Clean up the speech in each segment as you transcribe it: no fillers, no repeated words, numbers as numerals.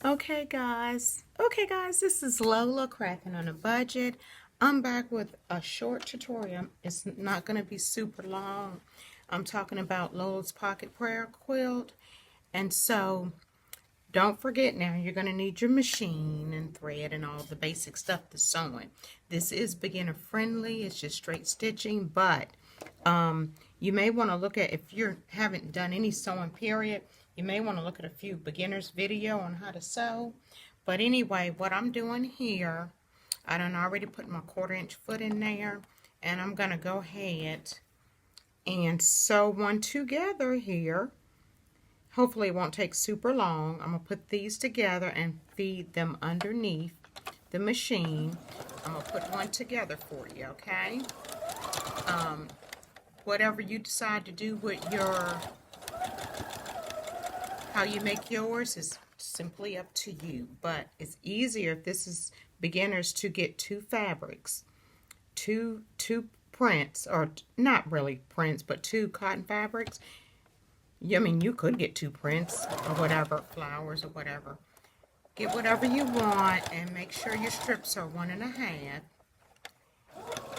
Okay guys, this is Lola cracking on a budget. I'm back with a short tutorial. It's not going to be super long. I'm talking about Lola's pocket prayer quilt. And so don't forget, now you're going to need your machine and thread and all the basic stuff to sewing. This is beginner friendly. It's just straight stitching, but you may want to look at, if you haven't done any sewing period, you may want to look at a few beginners video on how to sew. But anyway, what I'm doing here, I done already put my 1/4 inch foot in there, and I'm going to go ahead and sew one together here. Hopefully it won't take super long. I'm going to put these together and feed them underneath the machine. I'm going to put one together for you, okay? Whatever you decide to do with how you make yours is simply up to you. But it's easier if this is beginners to get two fabrics, two prints, or not really prints, but two cotton fabrics. I mean, you could get two prints or whatever, flowers or whatever. Get whatever you want and make sure your strips are 1.5.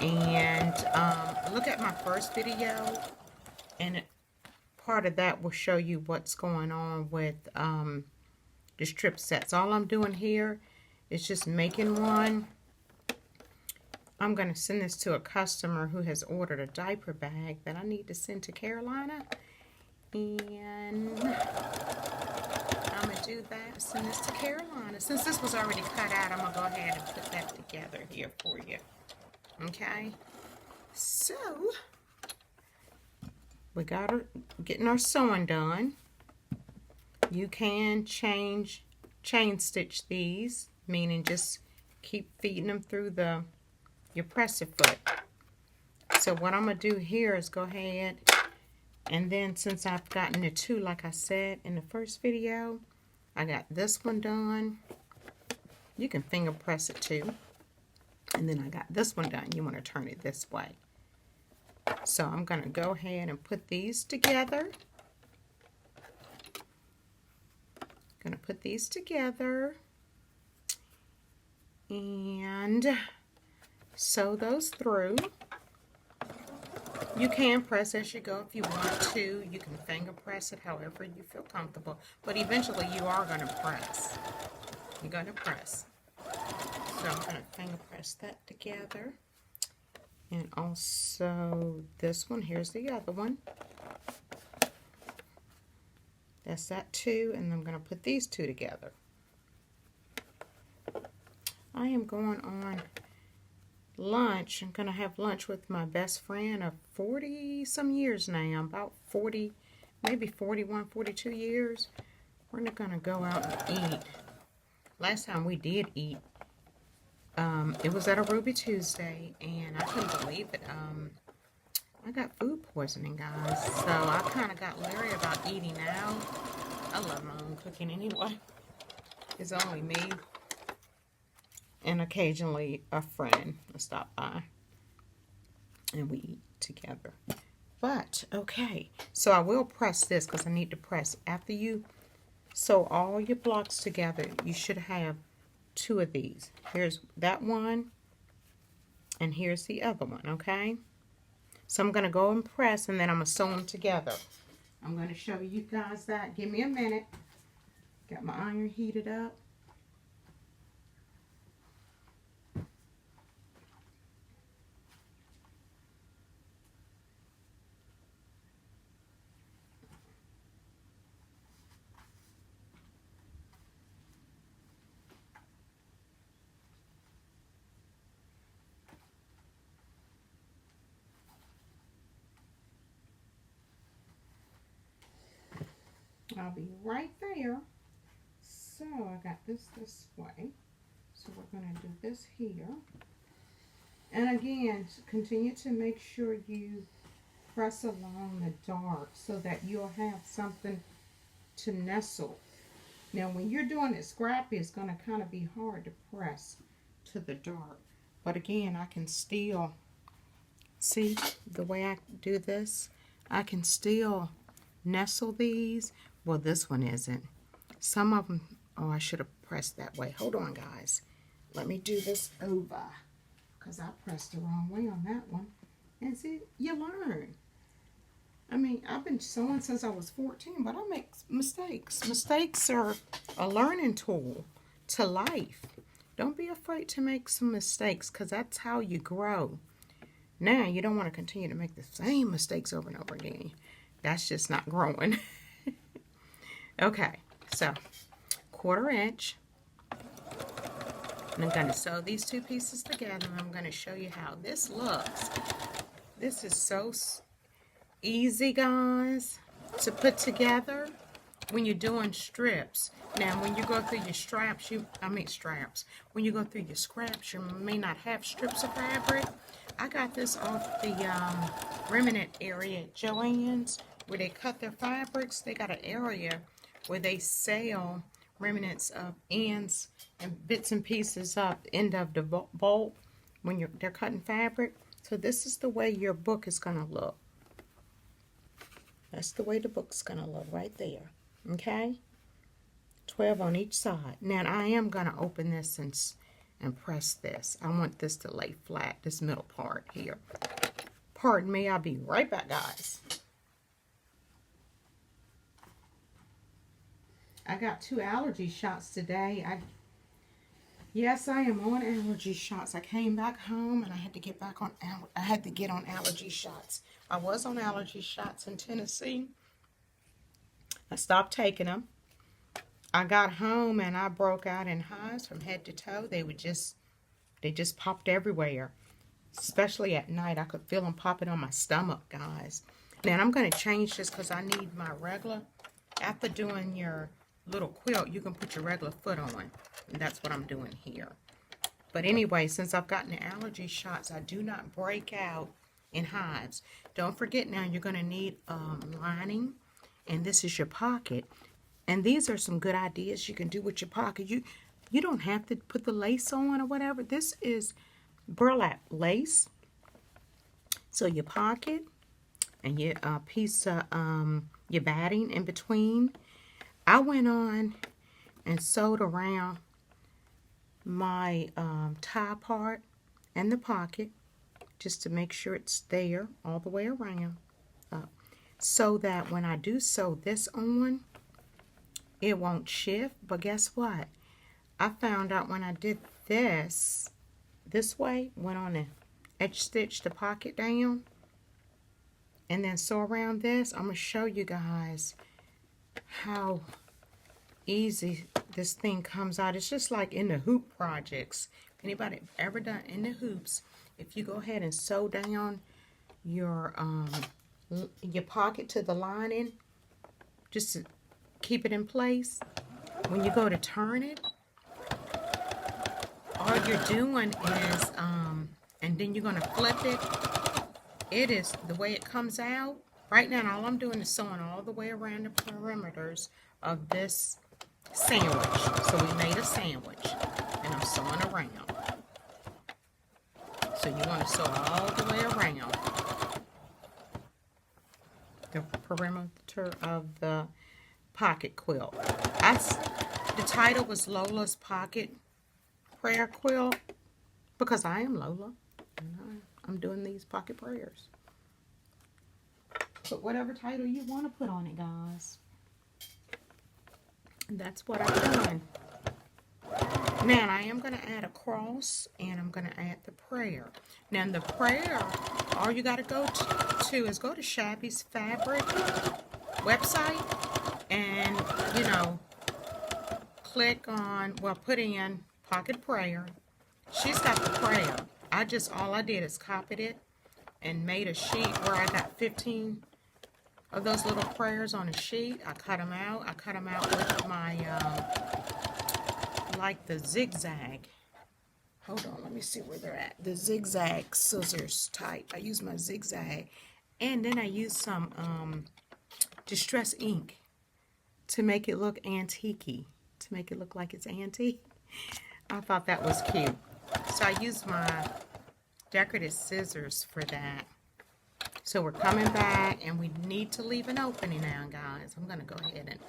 And look at my first video, and part of that will show you what's going on with the strip sets. All I'm doing here is just making one. I'm going to send this to a customer who has ordered a diaper bag that I need to send to Carolina. And I'm going to do that, send this to Carolina. Since this was already cut out, I'm going to go ahead and put that together here for you. Okay? So, we got her getting our sewing done. You can chain stitch these, meaning just keep feeding them through your presser foot. So what I'm going to do here is go ahead, and then since I've gotten the two, like I said in the first video, I got this one done. You can finger press it too. And then I got this one done. You want to turn it this way. So I'm going to go ahead and put these together. Going to put these together and sew those through. You can press as you go if you want to. You can finger press it however you feel comfortable. But eventually you are going to press. You're going to press. So I'm going to finger press that together. And also this one. Here's the other one. That's that too. And I'm going to put these two together. I am going on lunch. I'm going to have lunch with my best friend of 40 some years now, about 40, maybe 41, 42 years. We're not going to go out and eat. Last time we did eat, it was at a Ruby Tuesday, and I couldn't believe it. I got food poisoning, guys, so I kind of got leery about eating out. I love my own cooking anyway. It's only me and occasionally a friend will stop by and we eat together. But okay, so I will press this because I need to press. After you sew all your blocks together, you should have two of these. Here's that one and here's the other one, okay? So I'm going to go and press, and then I'm going to sew them together. I'm going to show you guys that. Give me a minute. Got my iron heated up. I'll be right there. So I got this way. So we're going to do this here. And again, continue to make sure you press along the dark so that you'll have something to nestle. Now when you're doing it scrappy, it's going to kind of be hard to press to the dark. But again, I can still, see the way I do this? I can still nestle these. Well, this one isn't. Some of them Oh, I should have pressed that way. Hold on, guys. Let me do this over. Because I pressed the wrong way on that one. And see, you learn. I mean, I've been sewing since I was 14, but I make mistakes. Mistakes are a learning tool to life. Don't be afraid to make some mistakes, because that's how you grow. Now, you don't want to continue to make the same mistakes over and over again. That's just not growing. Okay, so 1/4 inch. And I'm going to sew these two pieces together, and I'm going to show you how this looks. This is so easy, guys, to put together when you're doing strips. Now, when you go through your straps, when you go through your scraps, you may not have strips of fabric. I got this off the remnant area at Joann's, where they cut their fabrics. They got an area where they sell remnants of ends and bits and pieces of end of the bolt when they're cutting fabric. So this is the way your book is going to look. That's the way the book's going to look right there. Okay? 12 on each side. Now I am going to open this and press this. I want this to lay flat, this middle part here. Pardon me, I'll be right back, guys. I got 2 allergy shots today. Yes, I am on allergy shots. I came back home and I had to get back on. I had to get on allergy shots. I was on allergy shots in Tennessee. I stopped taking them. I got home and I broke out in hives from head to toe. They just popped everywhere. Especially at night, I could feel them popping on my stomach, guys. Now I'm going to change this because I need my regular. After doing your little quilt, you can put your regular foot on. And that's what I'm doing here. But anyway, since I've gotten the allergy shots, I do not break out in hives. Don't forget now, you're going to need lining. And this is your pocket. And these are some good ideas you can do with your pocket. You don't have to put the lace on or whatever. This is burlap lace. So your pocket and your piece of your batting in between. I went on and sewed around my tie part and the pocket just to make sure it's there all the way around, so that when I do sew this on, it won't shift. But guess what? I found out when I did this way, went on and edge stitch the pocket down and then sew around this. I'm going to show you guys how easy this thing comes out. It's just like in the hoop projects. If anybody ever done in the hoops, if you go ahead and sew down your pocket to the lining, just to keep it in place, when you go to turn it, all you're doing is and then you're going to flip it. It is the way it comes out. Right now, all I'm doing is sewing all the way around the perimeters of this sandwich. So we made a sandwich, and I'm sewing around. So you want to sew all the way around the perimeter of the pocket quilt. The title was Lola's Pocket Prayer Quilt, because I am Lola, and I'm doing these pocket prayers. Put whatever title you want to put on it, guys. And that's what I've done. Now, I am going to add a cross, and I'm going to add the prayer. Now, the prayer, all you got to go to is go to Shabby's Fabric website, and, click on, put in pocket prayer. She's got the prayer. All I did is copied it and made a sheet where I got 15 of those little prayers on a sheet. I cut them out. I cut them out with my, like the zigzag. Hold on, let me see where they're at. The zigzag scissors type. I use my zigzag. And then I use some distress ink to make it look antique-y, to make it look like it's antique. I thought that was cute. So I used my decorative scissors for that. So we're coming back, and we need to leave an opening now, guys. I'm going to go ahead and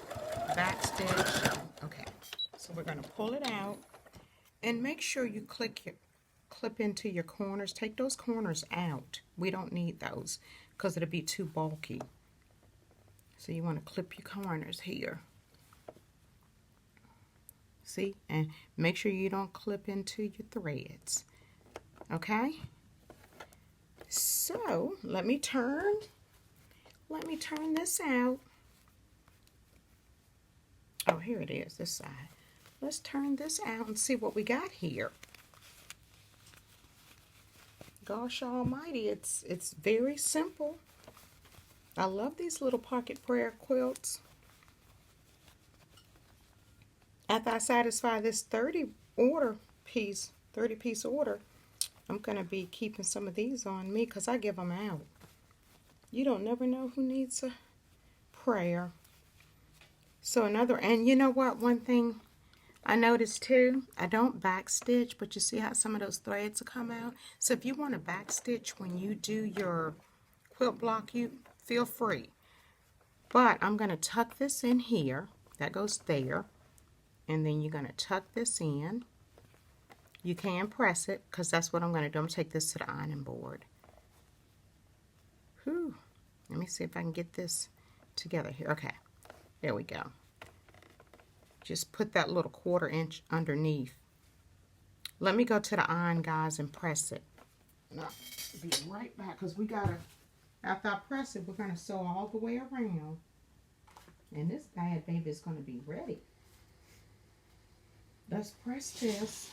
backstitch. Okay, so we're going to pull it out. And make sure you clip into your corners. Take those corners out. We don't need those because it'll be too bulky. So you want to clip your corners here. See? And make sure you don't clip into your threads. Okay? So, let me turn this out. Oh, here it is, this side. Let's turn this out and see what we got here. Gosh almighty, it's very simple. I love these little pocket prayer quilts. After I satisfy this 30-piece order, I'm going to be keeping some of these on me because I give them out. You don't never know who needs a prayer. So and you know what, one thing I noticed too, I don't backstitch, but you see how some of those threads will come out? So if you want to backstitch when you do your quilt block, you feel free. But I'm going to tuck this in here. That goes there. And then you're going to tuck this in. You can press it, because that's what I'm going to do. I'm going to take this to the ironing board. Whew. Let me see if I can get this together here. Okay. There we go. Just put that little 1/4 inch underneath. Let me go to the iron, guys, and press it. And I'll be right back, because we got to, after I press it, we're going to sew all the way around. And this bad baby is going to be ready. Let's press this.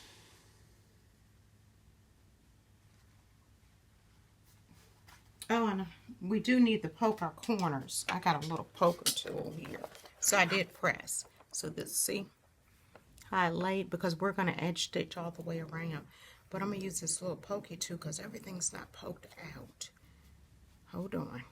Oh, and we do need to poke our corners. I got a little poker tool here. So I did press. So this, see how I laid, because we're going to edge stitch all the way around. But I'm going to use this little pokey tool because everything's not poked out. Hold on.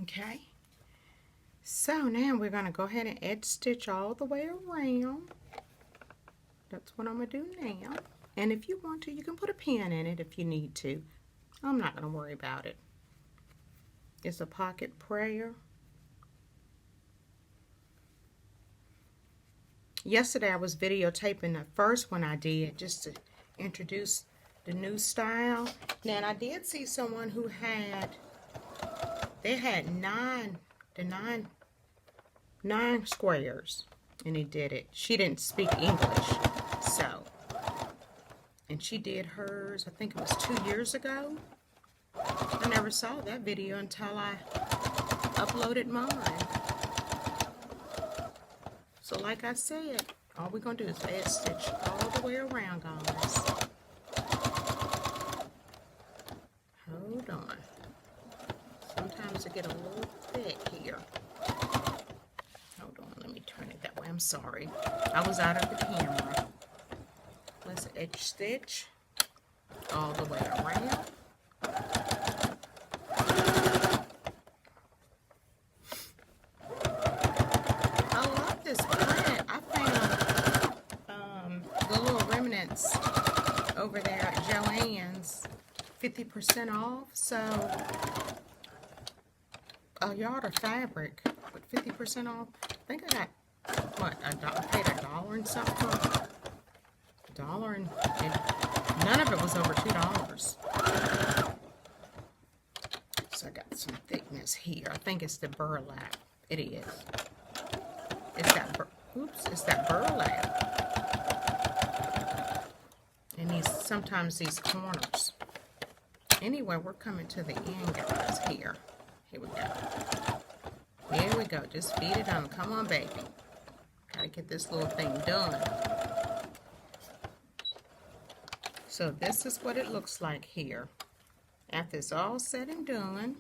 Okay. So now we're going to go ahead and edge stitch all the way around. That's what I'm going to do now. And if you want to, you can put a pin in it if you need to. I'm not going to worry about it. It's a pocket prayer. Yesterday I was videotaping the first one I did just to introduce the new style. Now, and I did see someone who had, they had nine squares, and he did it. She didn't speak English, so, and she did hers, I think it was 2 years ago. I never saw that video until I uploaded mine. So like I said, all we're going to do is edge stitch all the way around, guys. Hold on. Sometimes it get a little thick here. Hold on, let me turn it that way. I'm sorry. I was out of the camera. Let's edge stitch all the way around. I love this print. I found the little remnants over there at Joann's 50% off. So a yard of fabric with 50% off. I think I got, what, I paid $1 and something. $1 and none of it was over $2. So I got some thickness here. I think it's the burlap. It is. It's that it's that burlap. And sometimes these corners. Anyway, we're coming to the end, guys, here. Here we go. Here we go. Just feed it on. Come on, baby. Gotta get this little thing done. So this is what it looks like here. After it's all said and done.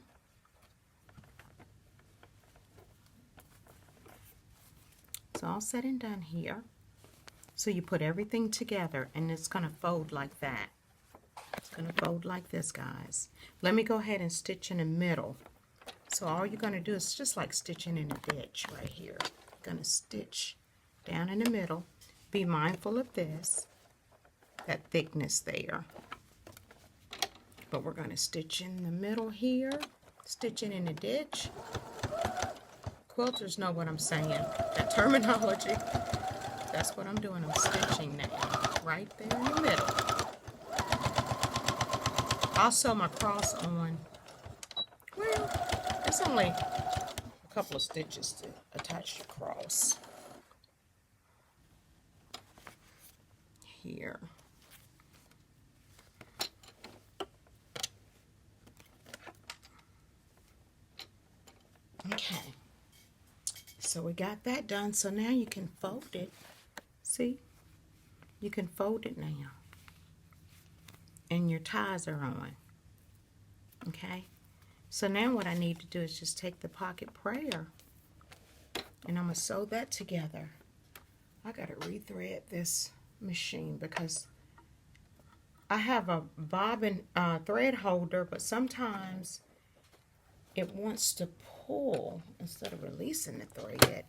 It's all said and done here. So you put everything together and it's going to fold like that. It's going to fold like this, guys. Let me go ahead and stitch in the middle. So all you're going to do is just like stitching in a ditch right here. You're going to stitch down in the middle. be mindful of this, that thickness there. But we're going to stitch in the middle here, stitching in the ditch. Quilters know what I'm saying, that terminology. That's what I'm doing. I'm stitching now, right there in the middle. I'll sew my cross on. Well, it's only a couple of stitches to attach the cross. Here. Okay. So we got that done. So now you can fold it. See? You can fold it now. And your ties are on. Okay? So now what I need to do is just take the pocket prayer. And I'm going to sew that together. I got to rethread this machine because I have a bobbin thread holder, but sometimes it wants to pull instead of releasing the thread.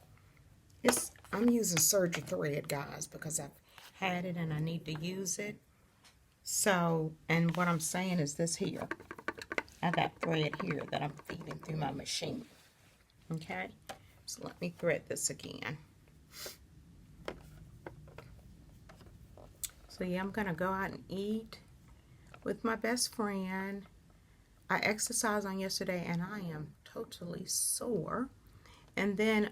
I'm using serger thread, guys, because I've had it and I need to use it. So, and what I'm saying is this here. I got thread here that I'm feeding through my machine. Okay? So let me thread this again. So yeah, I'm going to go out and eat with my best friend. I exercised on yesterday and I am totally sore. And then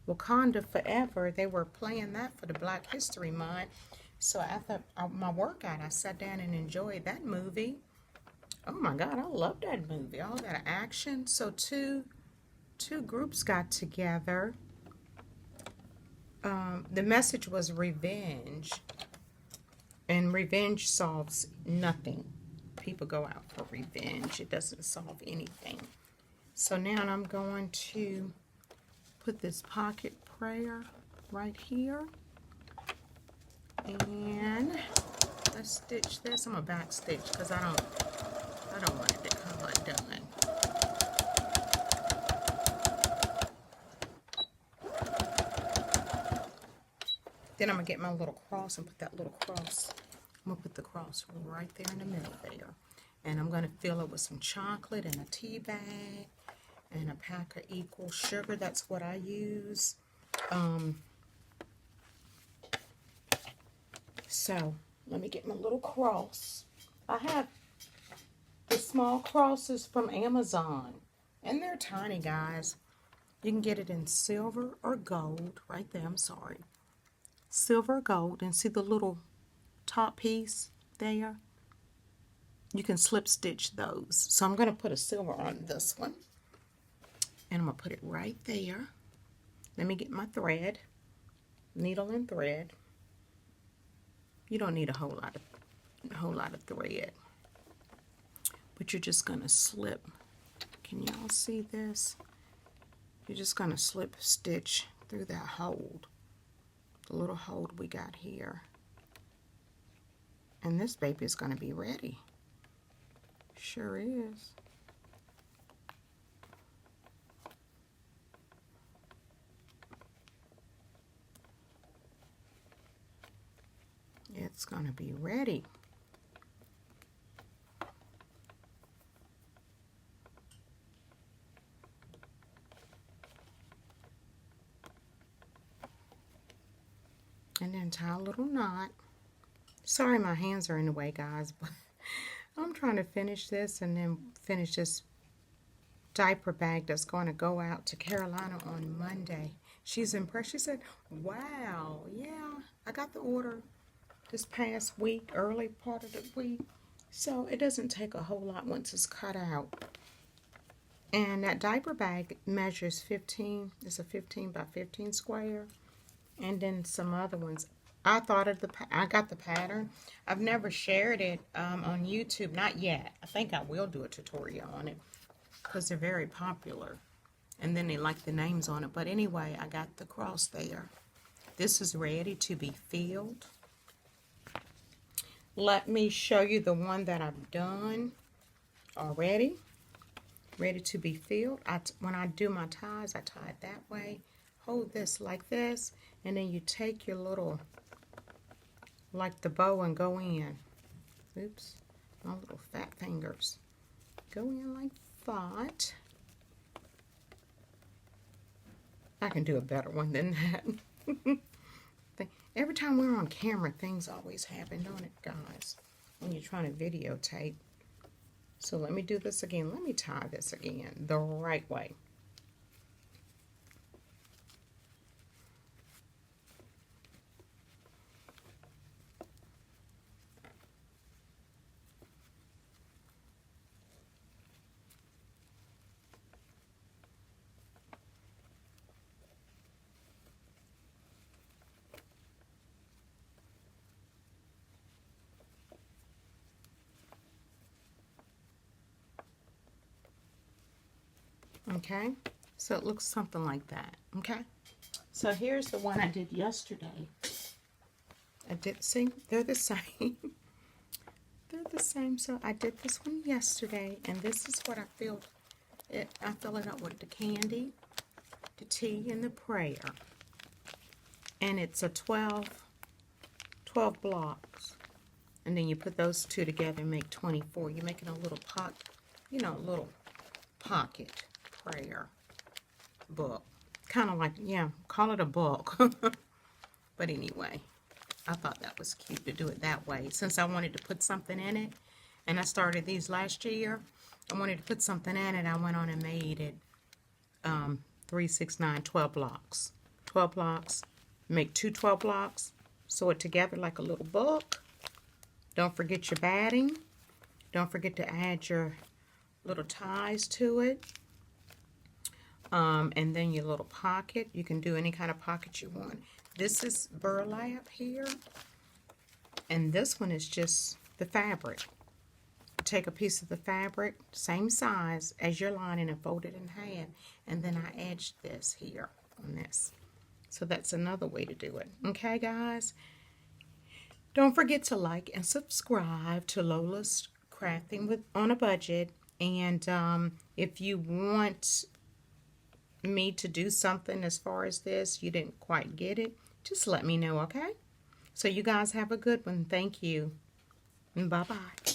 Wakanda Forever, they were playing that for the Black History Month. So after my workout, I sat down and enjoyed that movie. Oh my God, I love that movie. All that action. So two groups got together. The message was revenge. And revenge solves nothing. People go out for revenge. It doesn't solve anything. So now I'm going to put this pocket prayer right here. And let's stitch this. I'm going to back stitch because I don't want it to come undone. Then I'm going to get my little cross and put that little cross. I'm going to put the cross right there in the middle there. And I'm going to fill it with some chocolate and a tea bag and a pack of equal sugar. That's what I use. So let me get my little cross. I have the small crosses from Amazon. And they're tiny, guys. You can get it in silver or gold. Right there, I'm sorry. Silver or gold. And see the little top piece there? You can slip stitch those. So I'm going to put a silver on this one. And I'm going to put it right there. Let me get my thread. Needle and thread. You don't need a whole lot of thread. But you're just going to slip. Can y'all see this? You're just going to slip stitch through that hold. The little hold we got here. And this baby is going to be ready. Sure is. It's going to be ready. And then tie a little knot. Sorry my hands are in the way, guys, but I'm trying to finish this and then finish this diaper bag that's going to go out to Carolina on Monday. She's impressed. She said, wow, yeah, I got the order this past week, early part of the week. So it doesn't take a whole lot once it's cut out. And that diaper bag measures 15. It's a 15 by 15 square. And then some other ones. I got the pattern. I've never shared it on YouTube, not yet. I think I will do a tutorial on it because they're very popular. And then they like the names on it. But anyway, I got the cross there. This is ready to be filled. Let me show you the one that I've done already. Ready to be filled. When I do my ties, I tie it that way. Hold this like this. and then you take your little, like the bow, and go in. Oops, my little fat fingers. Go in like that. I can do a better one than that. Every time we're on camera, things always happen, don't it, guys? When you're trying to videotape. So let me do this again. Let me tie this again the right way. Okay, so it looks something like that. Okay, so here's the one I did yesterday. See, they're the same. They're the same. So I did this one yesterday, and this is what I filled it. I fill it up with the candy, the tea, and the prayer. And it's a 12 blocks. And then you put those two together and make 24. You're making a little a little pocket prayer book. Kind of like, yeah, call it a book. But anyway, I thought that was cute to do it that way. Since I wanted to put something in it, and I started these last year, I wanted to put something in it. I went on and made it 3, 6, 9, 12 blocks. 12 blocks. Make 2 12 blocks. Sew it together like a little book. Don't forget your batting. Don't forget to add your little ties to it. And then your little pocket. You can do any kind of pocket you want. This is burlap here. And this one is just the fabric. Take a piece of the fabric, same size as your lining, and fold it in half. And then I edged this here on this. So that's another way to do it. Okay, guys? Don't forget to like and subscribe to Lola's Crafting on a Budget. And if you want me to do something as far as this, you didn't quite get it, just let me know, okay? So you guys have a good one. Thank you. And bye-bye.